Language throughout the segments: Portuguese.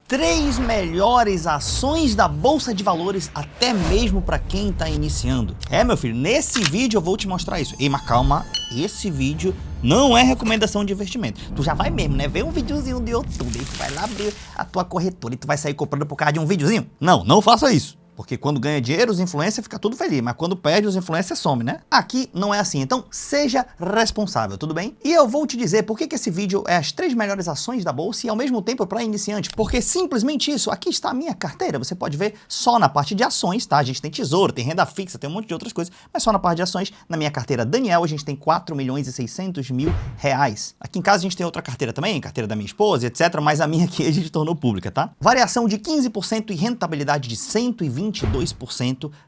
3 melhores ações da Bolsa de Valores, até mesmo para quem está iniciando. Meu filho, nesse vídeo eu vou te mostrar isso. Mas calma, esse vídeo não é recomendação de investimento. Tu já vai mesmo, né? Vê um videozinho do YouTube, tu vai lá abrir a tua corretora e tu vai sair comprando por causa de um videozinho? Não faça isso. Porque quando ganha dinheiro, os influencers ficam tudo feliz, mas quando perde, os influencers somem, né? Aqui não é assim, então seja responsável, tudo bem? E eu vou te dizer por que esse vídeo é as 3 melhores ações da bolsa e ao mesmo tempo para iniciante. Porque simplesmente isso, aqui está a minha carteira, você pode ver só na parte de ações, tá? A gente tem tesouro, tem renda fixa, tem um monte de outras coisas, mas só na parte de ações. Na minha carteira Daniel, a gente tem 4.600.000 reais. Aqui em casa a gente tem outra carteira também, carteira da minha esposa, etc, mas a minha aqui a gente tornou pública, tá? Variação de 15% e rentabilidade de 122%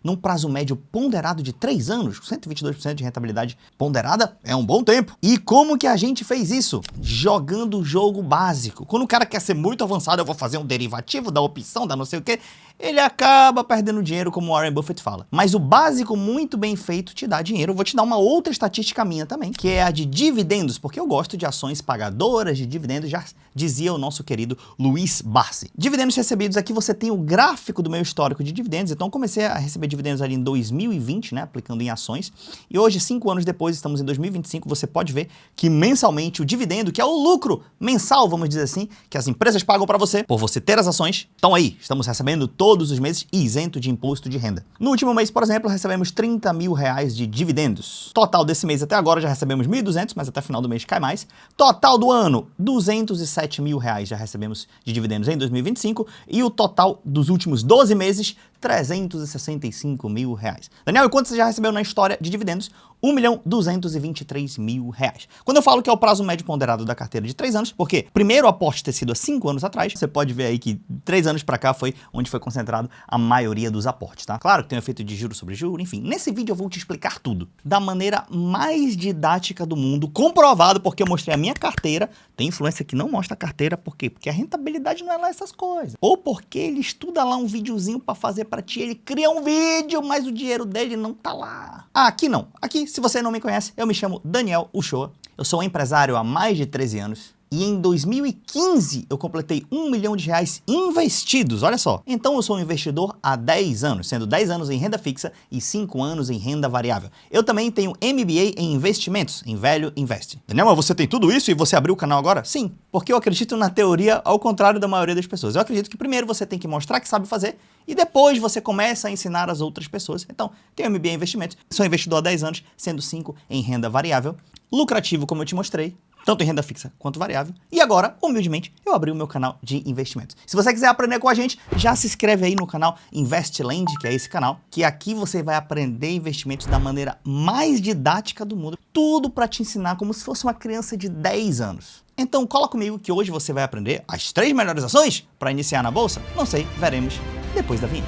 num prazo médio ponderado de 3 anos, 122% de rentabilidade ponderada é um bom tempo. E como que a gente fez isso? Jogando o jogo básico. Quando o cara quer ser muito avançado, eu vou fazer um derivativo da opção, da não sei o que, ele acaba perdendo dinheiro, como o Warren Buffett fala. Mas o básico muito bem feito te dá dinheiro. Eu vou te dar uma outra estatística minha também, que é a de dividendos, porque eu gosto de ações pagadoras de dividendos, já dizia o nosso querido Luiz Barsi. Dividendos recebidos, aqui você tem o gráfico do meu histórico de dividendos. Então comecei a receber dividendos ali em 2020, né, aplicando em ações. E hoje, 5 anos depois, estamos em 2025, você pode ver que mensalmente o dividendo, que é o lucro mensal, vamos dizer assim, que as empresas pagam para você, por você ter as ações, estão aí. Estamos recebendo todos os meses isento de imposto de renda. No último mês, por exemplo, recebemos 30 mil reais de dividendos. Total desse mês até agora já recebemos 1.200, mas até final do mês cai mais. Total do ano, 207 mil reais já recebemos de dividendos em 2025 e o total dos últimos 12 meses, 365 mil reais. Daniel, e quanto você já recebeu na história de dividendos? 1.223.000 reais. Quando eu falo que é o prazo médio ponderado da carteira de 3 anos, porque primeiro aporte ter sido há 5 anos atrás, você pode ver aí que 3 anos para cá foi onde foi concentrado a maioria dos aportes, tá? Claro que tem o efeito de juros sobre juros, enfim. Nesse vídeo eu vou te explicar tudo da maneira mais didática do mundo, comprovado, porque eu mostrei a minha carteira. Tem influência que não mostra a carteira, por quê? Porque a rentabilidade não é lá essas coisas. Ou porque ele estuda lá um videozinho para fazer para ti, ele cria um vídeo, mas o dinheiro dele não tá lá. Aqui não. Aqui, se você não me conhece, eu me chamo Daniel Uchoa. Eu sou empresário há mais de 13 anos. E em 2015 eu completei 1 milhão de reais investidos, olha só. Então eu sou um investidor há 10 anos, sendo 10 anos em renda fixa e 5 anos em renda variável. Eu também tenho MBA em investimentos, em Velho Invest. Daniel, mas você tem tudo isso e você abriu o canal agora? Sim, porque eu acredito na teoria ao contrário da maioria das pessoas. Eu acredito que primeiro você tem que mostrar que sabe fazer e depois você começa a ensinar as outras pessoas. Então, tenho MBA em investimentos, sou investidor há 10 anos, sendo 5 em renda variável, lucrativo como eu te mostrei, tanto em renda fixa quanto variável. E agora, humildemente, eu abri o meu canal de investimentos. Se você quiser aprender com a gente, já se inscreve aí no canal Investland, que é esse canal, que aqui você vai aprender investimentos da maneira mais didática do mundo. Tudo para te ensinar como se fosse uma criança de 10 anos. Então cola comigo que hoje você vai aprender as 3 melhores ações para iniciar na bolsa? Não sei, veremos depois da vinheta.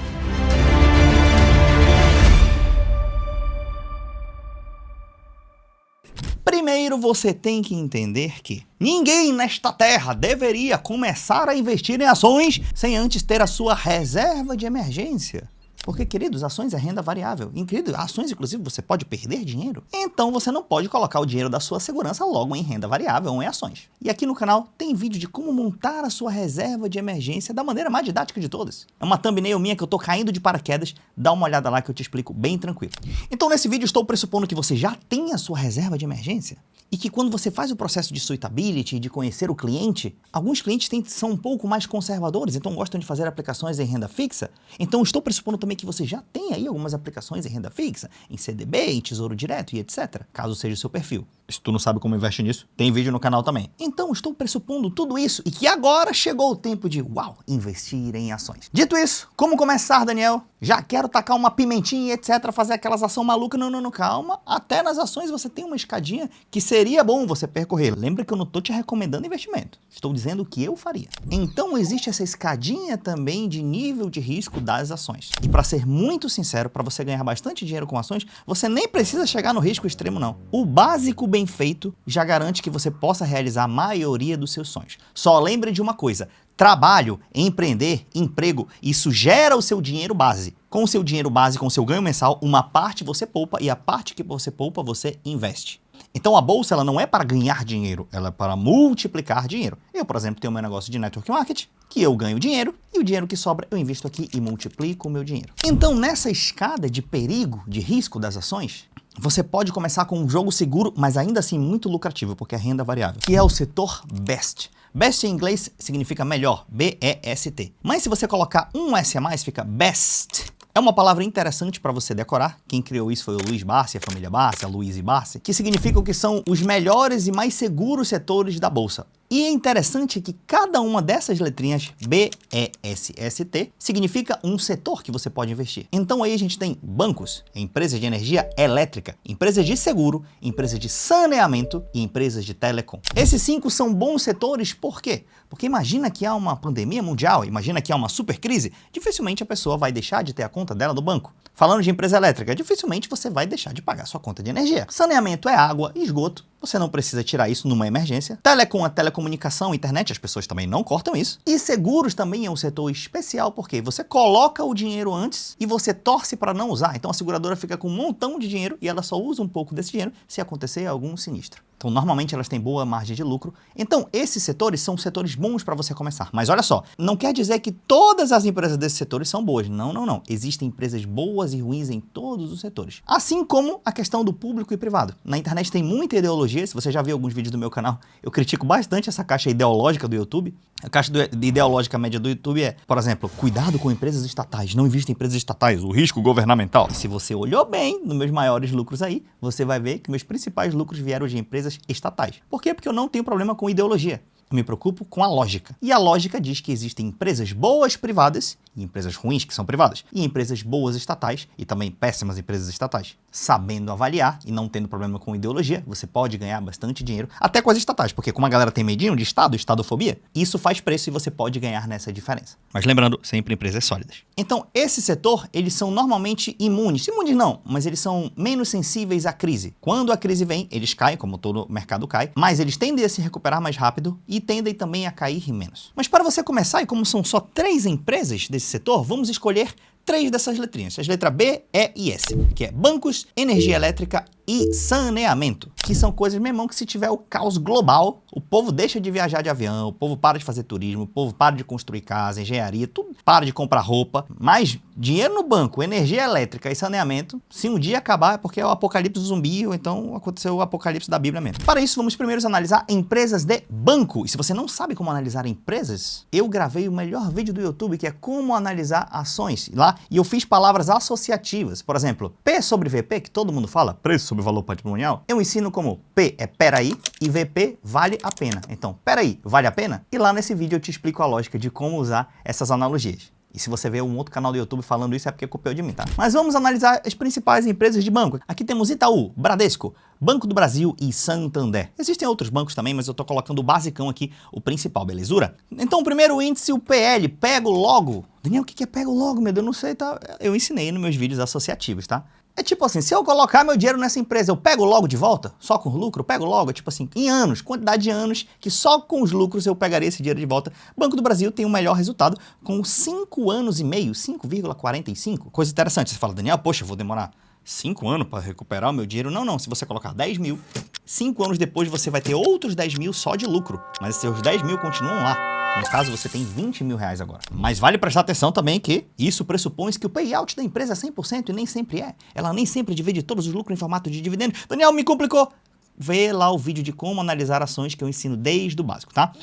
Primeiro você tem que entender que ninguém nesta terra deveria começar a investir em ações sem antes ter a sua reserva de emergência. Porque, queridos, ações é renda variável. Querido, ações, inclusive, você pode perder dinheiro. Então, você não pode colocar o dinheiro da sua segurança logo em renda variável ou em ações. E aqui no canal tem vídeo de como montar a sua reserva de emergência da maneira mais didática de todas. É uma thumbnail minha que eu tô caindo de paraquedas. Dá uma olhada lá que eu te explico bem tranquilo. Então, nesse vídeo, estou pressupondo que você já tem a sua reserva de emergência. E que quando você faz o processo de suitability, de conhecer o cliente, alguns clientes são um pouco mais conservadores, então gostam de fazer aplicações em renda fixa. Então estou pressupondo também que você já tem aí algumas aplicações em renda fixa, em CDB, em Tesouro Direto e etc, caso seja o seu perfil. Se tu não sabe como investe nisso, tem vídeo no canal também. Então estou pressupondo tudo isso e que agora chegou o tempo de, uau, investir em ações. Dito isso, como começar, Daniel? Já quero tacar uma pimentinha e etc, fazer aquelas ações malucas? Não, calma. Até nas ações você tem uma escadinha que seria bom você percorrer. Lembra que eu não estou te recomendando investimento. Estou dizendo o que eu faria. Então existe essa escadinha também de nível de risco das ações. E para ser muito sincero, para você ganhar bastante dinheiro com ações, você nem precisa chegar no risco extremo não. O básico bem feito já garante que você possa realizar a maioria dos seus sonhos. Só lembre de uma coisa, trabalho, empreender, emprego, isso gera o seu dinheiro base. Com o seu dinheiro base, com o seu ganho mensal, uma parte você poupa e a parte que você poupa você investe. Então a bolsa ela não é para ganhar dinheiro, ela é para multiplicar dinheiro. Eu, por exemplo, tenho meu negócio de network marketing, que eu ganho dinheiro e o dinheiro que sobra eu invisto aqui e multiplico o meu dinheiro. Então nessa escada de perigo, de risco das ações, você pode começar com um jogo seguro, mas ainda assim muito lucrativo, porque é renda variável, que é o setor BEST. BEST em inglês significa melhor, B-E-S-T. Mas se você colocar um S a mais, fica BEST. É uma palavra interessante para você decorar. Quem criou isso foi o Luiz Barsi, a família Barsi, a Luiz e Barsi, que significa que são os melhores e mais seguros setores da bolsa. E é interessante que cada uma dessas letrinhas, B-E-S-S-T, significa um setor que você pode investir. Então aí a gente tem bancos, empresas de energia elétrica, empresas de seguro, empresas de saneamento e empresas de telecom. Esses 5 são bons setores, por quê? Porque imagina que há uma pandemia mundial, imagina que há uma super crise, dificilmente a pessoa vai deixar de ter a conta dela no banco. Falando de empresa elétrica, dificilmente você vai deixar de pagar sua conta de energia. Saneamento é água e esgoto. Você não precisa tirar isso numa emergência. Telecom é telecomunicação, internet, as pessoas também não cortam isso. E seguros também é um setor especial porque você coloca o dinheiro antes e você torce para não usar. Então a seguradora fica com um montão de dinheiro e ela só usa um pouco desse dinheiro se acontecer algum sinistro. Então normalmente elas têm boa margem de lucro. Então esses setores são setores bons para você começar. Mas olha só, não quer dizer que todas as empresas desses setores são boas. Não, não, não. Existem empresas boas e ruins em todos os setores. Assim como a questão do público e privado. Na internet tem muita ideologia. Se você já viu alguns vídeos do meu canal, eu critico bastante essa caixa ideológica do YouTube. A caixa ideológica média do YouTube é, por exemplo, cuidado com empresas estatais, não invista em empresas estatais, o risco governamental. E se você olhou bem nos meus maiores lucros aí, você vai ver que meus principais lucros vieram de empresas estatais. Por quê? Porque eu não tenho problema com ideologia. Eu me preocupo com a lógica. E a lógica diz que existem empresas boas privadas e empresas ruins que são privadas, e empresas boas estatais e também péssimas empresas estatais. Sabendo avaliar e não tendo problema com ideologia, você pode ganhar bastante dinheiro, até com as estatais, porque como a galera tem medinho de Estado, estadofobia, isso faz preço e você pode ganhar nessa diferença. Mas lembrando, sempre empresas sólidas. Então, esse setor, eles são normalmente imunes não, mas eles são menos sensíveis à crise. Quando a crise vem, eles caem, como todo mercado cai, mas eles tendem a se recuperar mais rápido e tendem também a cair menos. Mas para você começar, e como são só 3 empresas desse setor, vamos escolher 3 dessas letrinhas, as letras B, E e S, que é bancos, energia elétrica e saneamento, que são coisas, meu irmão, que se tiver o caos global, o povo deixa de viajar de avião, o povo para de fazer turismo, o povo para de construir casa, engenharia, tudo para de comprar roupa, mas dinheiro no banco, energia elétrica e saneamento, se um dia acabar é porque é o apocalipse zumbi ou então aconteceu o apocalipse da Bíblia mesmo. Para isso, vamos primeiro analisar empresas de banco. E se você não sabe como analisar empresas, eu gravei o melhor vídeo do YouTube, que é como analisar ações lá, e eu fiz palavras associativas. Por exemplo, P sobre VP, que todo mundo fala, preço sobre valor patrimonial, eu ensino como P é peraí e VP vale a pena. Então, peraí, vale a pena? E lá nesse vídeo eu te explico a lógica de como usar essas analogias. E se você vê um outro canal do YouTube falando isso, é porque copiou de mim, tá? Mas vamos analisar as principais empresas de banco. Aqui temos Itaú, Bradesco, Banco do Brasil e Santander. Existem outros bancos também, mas eu tô colocando o basicão aqui, o principal, belezura? Então, o primeiro índice, o PL, pego logo. Daniel, o que é pego logo, meu Deus? Eu não sei, tá? Eu ensinei nos meus vídeos associativos, tá? É tipo assim, se eu colocar meu dinheiro nessa empresa, eu pego logo de volta? Só com lucro? Eu pego logo? É tipo assim, em anos, quantidade de anos que só com os lucros eu pegaria esse dinheiro de volta. Banco do Brasil tem o melhor resultado com 5 anos e meio, 5,45. Coisa interessante, você fala, Daniel, poxa, eu vou demorar 5 anos para recuperar o meu dinheiro? Não, não, se você colocar 10 mil, 5 anos depois você vai ter outros 10 mil só de lucro, mas seus 10 mil continuam lá. No caso, você tem 20 mil reais agora. Mas vale prestar atenção também que isso pressupõe que o payout da empresa é 100% e nem sempre é. Ela nem sempre divide todos os lucros em formato de dividendo. Daniel, me complicou. Vê lá o vídeo de como analisar ações que eu ensino desde o básico, tá?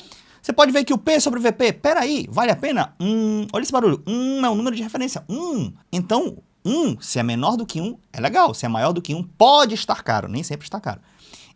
Você pode ver que o P sobre o VP, peraí, vale a pena? Olha esse barulho. É um número de referência. Então, se é menor do que 1, é legal. Se é maior do que 1, pode estar caro. Nem sempre está caro.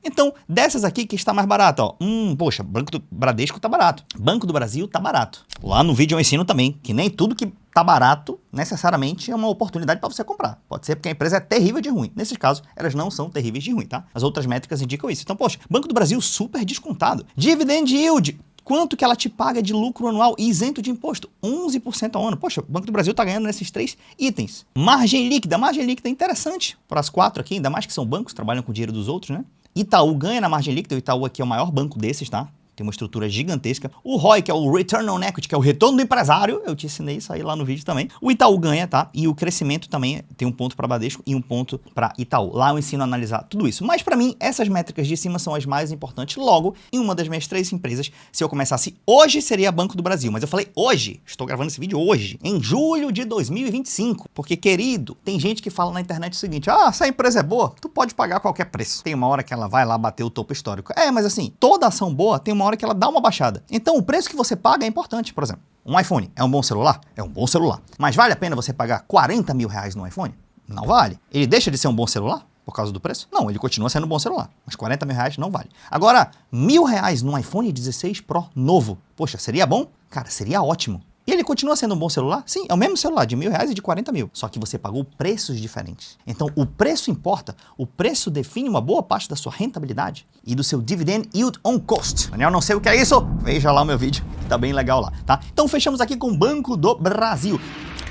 Então, dessas aqui que está mais barato, ó. Poxa, Banco do Bradesco tá barato. Banco do Brasil tá barato. Lá no vídeo eu ensino também que nem tudo que tá barato necessariamente é uma oportunidade para você comprar. Pode ser porque a empresa é terrível de ruim. Nesses casos, elas não são terríveis de ruim, tá? As outras métricas indicam isso. Então, poxa, Banco do Brasil super descontado. Dividend yield. Quanto que ela te paga de lucro anual isento de imposto? 11% ao ano. Poxa, o Banco do Brasil tá ganhando nesses 3 itens. Margem líquida. Margem líquida é interessante para as 4 aqui, ainda mais que são bancos, trabalham com o dinheiro dos outros, né? Itaú ganha na margem líquida, o Itaú aqui é o maior banco desses, tá? tem uma estrutura gigantesca. O ROI, que é o Return on Equity, que é o retorno do empresário, eu te ensinei isso aí lá no vídeo também. O Itaú ganha, tá? E o crescimento também tem um ponto para Bradesco e um ponto para Itaú. Lá eu ensino a analisar tudo isso. Mas para mim, essas métricas de cima são as mais importantes. Logo, em uma das minhas 3 empresas, se eu começasse hoje, seria Banco do Brasil. Mas eu falei hoje, estou gravando esse vídeo hoje, em julho de 2025. Porque, querido, tem gente que fala na internet o seguinte, essa empresa é boa, tu pode pagar qualquer preço. Tem uma hora que ela vai lá bater o topo histórico. Mas assim, toda ação boa tem uma hora que ela dá uma baixada. Então, o preço que você paga é importante. Por exemplo, um iPhone é um bom celular? É um bom celular. Mas vale a pena você pagar 40 mil reais no iPhone? Não vale. Ele deixa de ser um bom celular por causa do preço? Não, ele continua sendo um bom celular. Mas 40 mil reais não vale. Agora, R$1.000 num iPhone 16 Pro novo. Poxa, seria bom? Cara, seria ótimo. E ele continua sendo um bom celular? Sim, é o mesmo celular, de R$1.000 e de 40 mil. Só que você pagou preços diferentes. Então, o preço importa. O preço define uma boa parte da sua rentabilidade e do seu Dividend Yield on Cost. Daniel, não sei o que é isso? Veja lá o meu vídeo, que tá bem legal lá, tá? Então, fechamos aqui com o Banco do Brasil.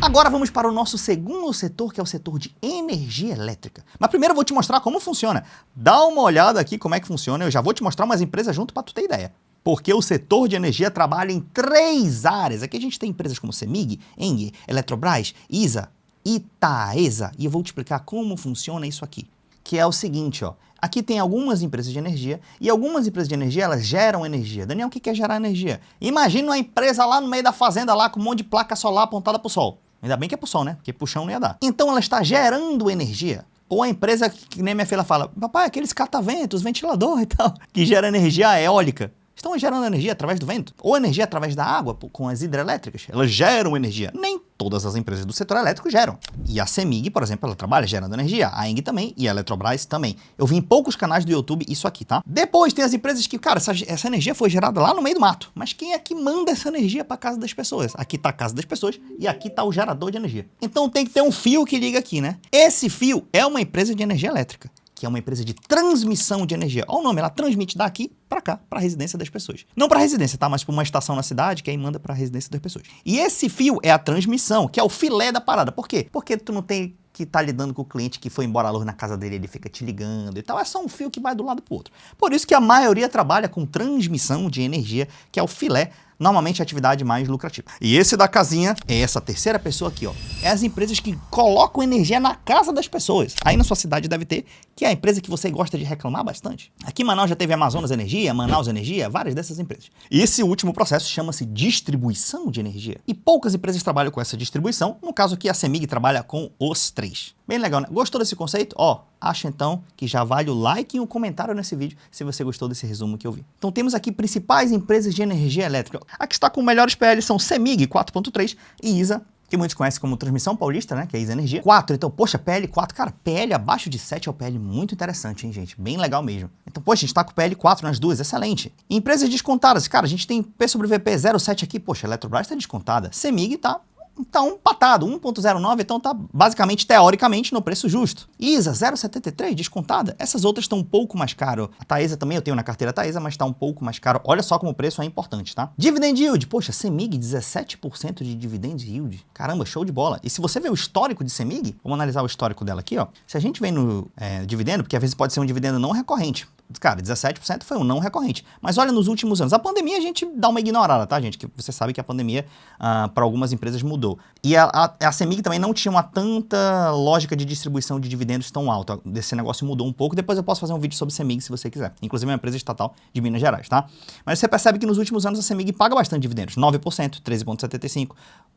Agora vamos para o nosso segundo setor, que é o setor de energia elétrica. Mas primeiro eu vou te mostrar como funciona. Dá uma olhada aqui como é que funciona. Eu já vou te mostrar umas empresas junto para tu ter ideia. Porque o setor de energia trabalha em 3 áreas. Aqui a gente tem empresas como CEMIG, ENGIE, Eletrobras, ISA, Itaesa. E eu vou te explicar como funciona isso aqui. Que é o seguinte, ó. Aqui tem algumas empresas de energia e algumas empresas de energia, elas geram energia. Daniel, o que é gerar energia? Imagina uma empresa lá no meio da fazenda, lá com um monte de placa solar apontada para o sol. Ainda bem que é pro sol, né? Porque pro chão não ia dar. Então ela está gerando energia. Ou a empresa que nem minha filha fala, papai, aqueles cataventos, ventilador e tal, que gera energia eólica. Estão gerando energia através do vento, ou energia através da água, com as hidrelétricas. Elas geram energia. Nem todas as empresas do setor elétrico geram. E a CEMIG, por exemplo, ela trabalha gerando energia. A ENGIE também e a Eletrobras também. Eu vi em poucos canais do YouTube isso aqui, tá? Depois tem as empresas que, cara, essa energia foi gerada lá no meio do mato. Mas quem é que manda essa energia para casa das pessoas? Aqui tá a casa das pessoas e aqui tá o gerador de energia. Então tem que ter um fio que liga aqui, né? Esse fio é uma empresa de energia elétrica, que é uma empresa de transmissão de energia. Olha o nome, ela transmite daqui para cá, para a residência das pessoas. Não para a residência, tá? Mas para uma estação na cidade, que aí manda para a residência das pessoas. E esse fio é a transmissão, que é o filé da parada. Por quê? Porque tu não tem que tá lidando com o cliente que foi embora a luz na casa dele, ele fica te ligando e tal. É só um fio que vai do lado pro outro. Por isso que a maioria trabalha com transmissão de energia, que é o filé, normalmente a atividade mais lucrativa. E esse da casinha é essa terceira pessoa aqui, ó. É as empresas que colocam energia na casa das pessoas. Aí na sua cidade deve ter, que é a empresa que você gosta de reclamar bastante. Aqui em Manaus já teve Amazonas Energia, Manaus Energia, várias dessas empresas. E esse último processo chama-se distribuição de energia. E poucas empresas trabalham com essa distribuição. No caso aqui, a CEMIG trabalha com os 3. Bem legal, né? Gostou desse conceito? Ó, acho então que já vale o like e o comentário nesse vídeo se você gostou desse resumo que eu vi. Então temos aqui principais empresas de energia elétrica. A que está com melhores PL são CEMIG 4.3 e ISA, que muitos conhecem como Transmissão Paulista, né? Que é ISA Energia. 4, então, poxa, PL 4, cara, PL abaixo de 7 é um PL muito interessante, hein, gente? Bem legal mesmo. Então, poxa, a gente tá com PL 4 nas duas, excelente. E empresas descontadas, cara, a gente tem P sobre VP 0,7 aqui, poxa, a Eletrobras tá descontada. CEMIG tá empatado, 1.09, então tá basicamente, teoricamente, no preço justo. ISA, 0.73, descontada. Essas outras estão um pouco mais caro. A Taesa também, eu tenho na carteira Taesa, mas tá um pouco mais caro. Olha só como o preço é importante, tá? Dividend Yield, poxa, CEMIG, 17% de Dividend Yield. Caramba, show de bola. E se você ver o histórico de CEMIG, vamos analisar o histórico dela aqui, ó. Se a gente vem no dividendo, porque às vezes pode ser um dividendo não recorrente. Cara, 17% foi um não recorrente. Mas olha nos últimos anos. A pandemia a gente dá uma ignorada, tá, gente? Que você sabe que a pandemia para algumas empresas mudou. E a CEMIG também não tinha uma tanta lógica de distribuição de dividendos tão alta. Esse negócio mudou um pouco. Depois eu posso fazer um vídeo sobre CEMIG se você quiser. Inclusive é uma empresa estatal de Minas Gerais, tá? Mas você percebe que nos últimos anos a CEMIG paga bastante dividendos. 9%, 13,75%,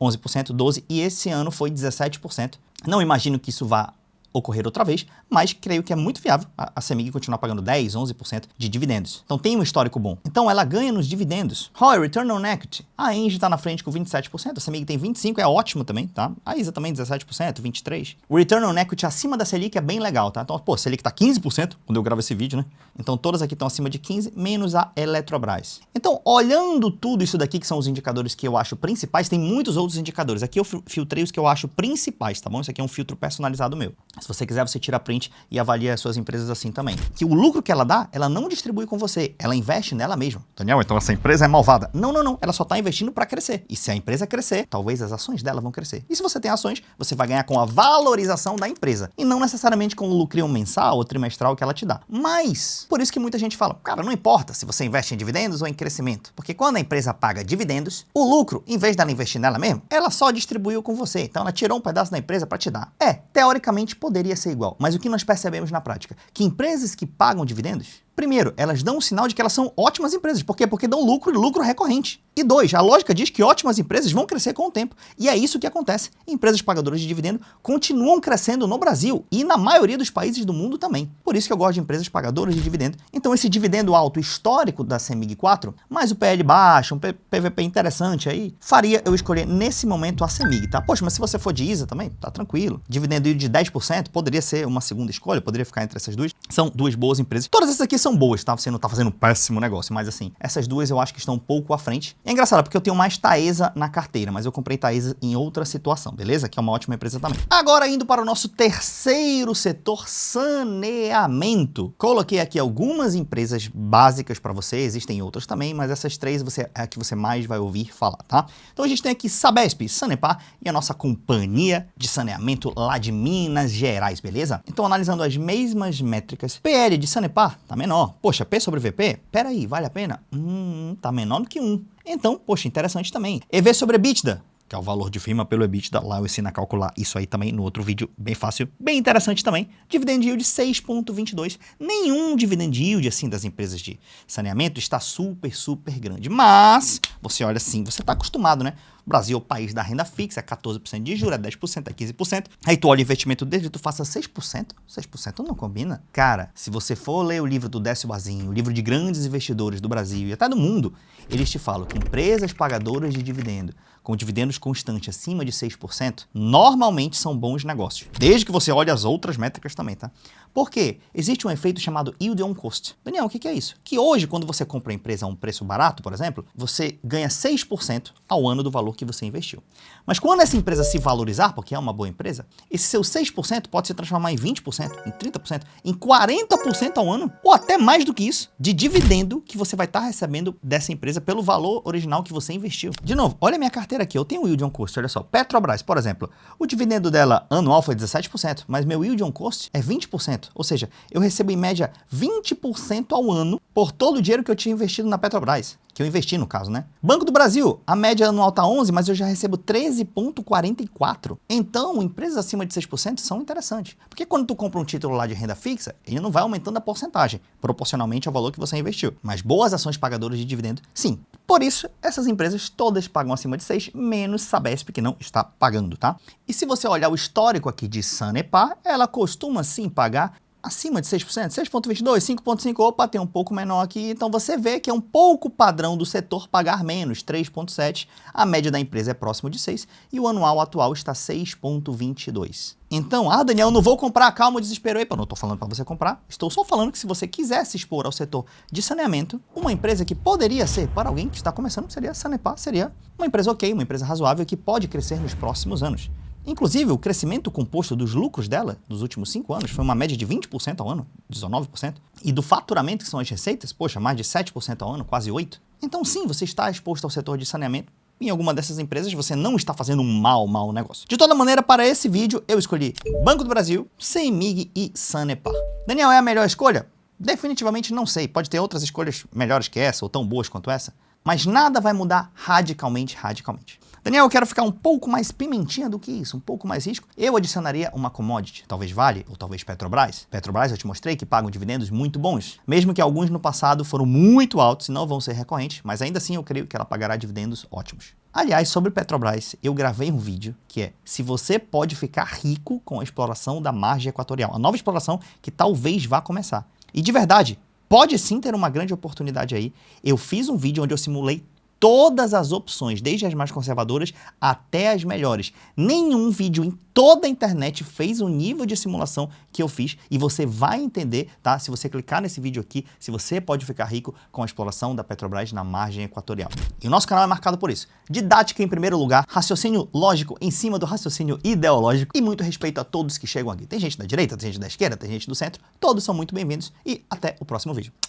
11%, 12%. E esse ano foi 17%. Não imagino que isso vá ocorrer outra vez, mas creio que é muito viável a CEMIG continuar pagando 10, 11% de dividendos. Então tem um histórico bom. Então ela ganha nos dividendos. ROI, Return on Equity. A ENGIE está na frente com 27%, a CEMIG tem 25%, é ótimo também, tá? A ISA também 17%, 23%. O Return on Equity acima da Selic é bem legal, tá? Então, pô, a Selic tá 15% quando eu gravo esse vídeo, né? Então todas aqui estão acima de 15%, menos a Eletrobras. Então, olhando tudo isso daqui, que são os indicadores que eu acho principais, tem muitos outros indicadores. Aqui eu filtrei os que eu acho principais, tá bom? Isso aqui é um filtro personalizado meu. Se você quiser, você tira print e avalia as suas empresas assim também. Que o lucro que ela dá, ela não distribui com você, ela investe nela mesma. Daniel, então essa empresa é malvada. Não, não, não. Ela só está investindo para crescer. E se a empresa crescer, talvez as ações dela vão crescer. E se você tem ações, você vai ganhar com a valorização da empresa. E não necessariamente com o lucro mensal ou trimestral que ela te dá. Mas, por isso que muita gente fala, cara, não importa se você investe em dividendos ou em crescimento. Porque quando a empresa paga dividendos, o lucro, em vez dela investir nela mesma, ela só distribuiu com você. Então ela tirou um pedaço da empresa para te dar. Teoricamente, poderia ser igual, mas o que nós percebemos na prática? Que empresas que pagam dividendos, primeiro, elas dão um sinal de que elas são ótimas empresas. Por quê? Porque dão lucro e lucro recorrente. E dois, a lógica diz que ótimas empresas vão crescer com o tempo. E é isso que acontece. Empresas pagadoras de dividendo continuam crescendo no Brasil e na maioria dos países do mundo também. Por isso que eu gosto de empresas pagadoras de dividendo. Então esse dividendo alto histórico da CEMIG 4, mais o PL baixo, um PVP interessante aí, faria eu escolher nesse momento a CEMIG, tá? Poxa, mas se você for de ISA também, tá tranquilo. Dividendo de 10% poderia ser uma segunda escolha, poderia ficar entre essas duas. São duas boas empresas. Todas essas aqui são boas, tá? Você não tá fazendo um péssimo negócio, mas assim, essas duas eu acho que estão um pouco à frente. É engraçado, porque eu tenho mais Taesa na carteira, mas eu comprei Taesa em outra situação, beleza? Que é uma ótima empresa também. Agora, indo para o nosso terceiro setor, saneamento. Coloquei aqui algumas empresas básicas para você, existem outras também, mas essas três é a que você mais vai ouvir falar, tá? Então a gente tem aqui Sabesp, Sanepar e a nossa companhia de saneamento lá de Minas Gerais, beleza? Então, analisando as mesmas métricas, PL de Sanepar tá menor. Poxa, P sobre VP? Peraí, vale a pena? Tá menor do que 1. Então, poxa, interessante também. EV sobre EBITDA, que é o valor de firma pelo EBITDA, lá eu ensino a calcular isso aí também no outro vídeo, bem fácil, bem interessante também. Dividend yield 6,22. Nenhum dividend yield, assim, das empresas de saneamento está super grande. Mas, você olha assim, você está acostumado, né? O Brasil é o país da renda fixa, é 14% de juros, é 10%, é 15%. Aí tu olha o investimento dele e tu faça 6%. 6% não combina. Cara, se você for ler o livro do Décio Bazinho, o livro de grandes investidores do Brasil e até do mundo, eles te falam que empresas pagadoras de dividendo, com dividendos constantes acima de 6%, normalmente são bons negócios. Desde que você olhe as outras métricas também, tá? Por quê? Existe um efeito chamado yield on cost. Daniel, o que é isso? Que hoje, quando você compra a empresa a um preço barato, por exemplo, você ganha 6% ao ano do valor que você investiu. Mas quando essa empresa se valorizar, porque é uma boa empresa, esse seu 6% pode se transformar em 20%, em 30%, em 40% ao ano, ou até mais do que isso, de dividendo que você vai estar recebendo dessa empresa pelo valor original que você investiu. De novo, olha a minha carteira aqui, eu tenho o yield on cost, olha só, Petrobras, por exemplo, o dividendo dela anual foi 17%, mas meu yield on cost é 20%, ou seja, eu recebo em média 20% ao ano por todo o dinheiro que eu tinha investido na Petrobras. Que eu investi no caso, né? Banco do Brasil, a média anual tá 11, mas eu já recebo 13,44. Então, empresas acima de 6% são interessantes. Porque quando tu compra um título lá de renda fixa, ele não vai aumentando a porcentagem, proporcionalmente ao valor que você investiu. Mas boas ações pagadoras de dividendo, sim. Por isso, essas empresas todas pagam acima de 6, menos Sabesp, que não está pagando, tá? E se você olhar o histórico aqui de Sanepar, ela costuma sim pagar acima de 6%, 6,22, 5,5, opa, tem um pouco menor aqui, então você vê que é um pouco padrão do setor pagar menos, 3,7, a média da empresa é próximo de 6 e o anual atual está 6,22. Então, Daniel, não vou comprar, calma, desespero aí, não estou falando para você comprar, estou só falando que se você quiser se expor ao setor de saneamento, uma empresa que poderia ser, para alguém que está começando, seria Sanepar, seria uma empresa ok, uma empresa razoável que pode crescer nos próximos anos. Inclusive, o crescimento composto dos lucros dela dos últimos 5 anos foi uma média de 20% ao ano, 19%. E do faturamento, que são as receitas, poxa, mais de 7% ao ano, quase 8%. Então, sim, você está exposto ao setor de saneamento. Em alguma dessas empresas, você não está fazendo um mau negócio. De toda maneira, para esse vídeo, eu escolhi Banco do Brasil, CEMIG e Sanepar. Daniel, é a melhor escolha? Definitivamente não sei. Pode ter outras escolhas melhores que essa ou tão boas quanto essa. Mas nada vai mudar radicalmente. Daniel, eu quero ficar um pouco mais pimentinha do que isso, um pouco mais risco. Eu adicionaria uma commodity, talvez Vale ou talvez Petrobras. Petrobras eu te mostrei que pagam dividendos muito bons, mesmo que alguns no passado foram muito altos e não vão ser recorrentes, mas ainda assim eu creio que ela pagará dividendos ótimos. Aliás, sobre Petrobras, eu gravei um vídeo que é se você pode ficar rico com a exploração da margem equatorial, a nova exploração que talvez vá começar. E de verdade, pode sim ter uma grande oportunidade aí. Eu fiz um vídeo onde eu simulei todas as opções, desde as mais conservadoras até as melhores. Nenhum vídeo em toda a internet fez o nível de simulação que eu fiz e você vai entender, tá? Se você clicar nesse vídeo aqui, se você pode ficar rico com a exploração da Petrobras na margem equatorial. E o nosso canal é marcado por isso. Didática em primeiro lugar, raciocínio lógico em cima do raciocínio ideológico e muito respeito a todos que chegam aqui. Tem gente da direita, tem gente da esquerda, tem gente do centro, todos são muito bem-vindos e até o próximo vídeo.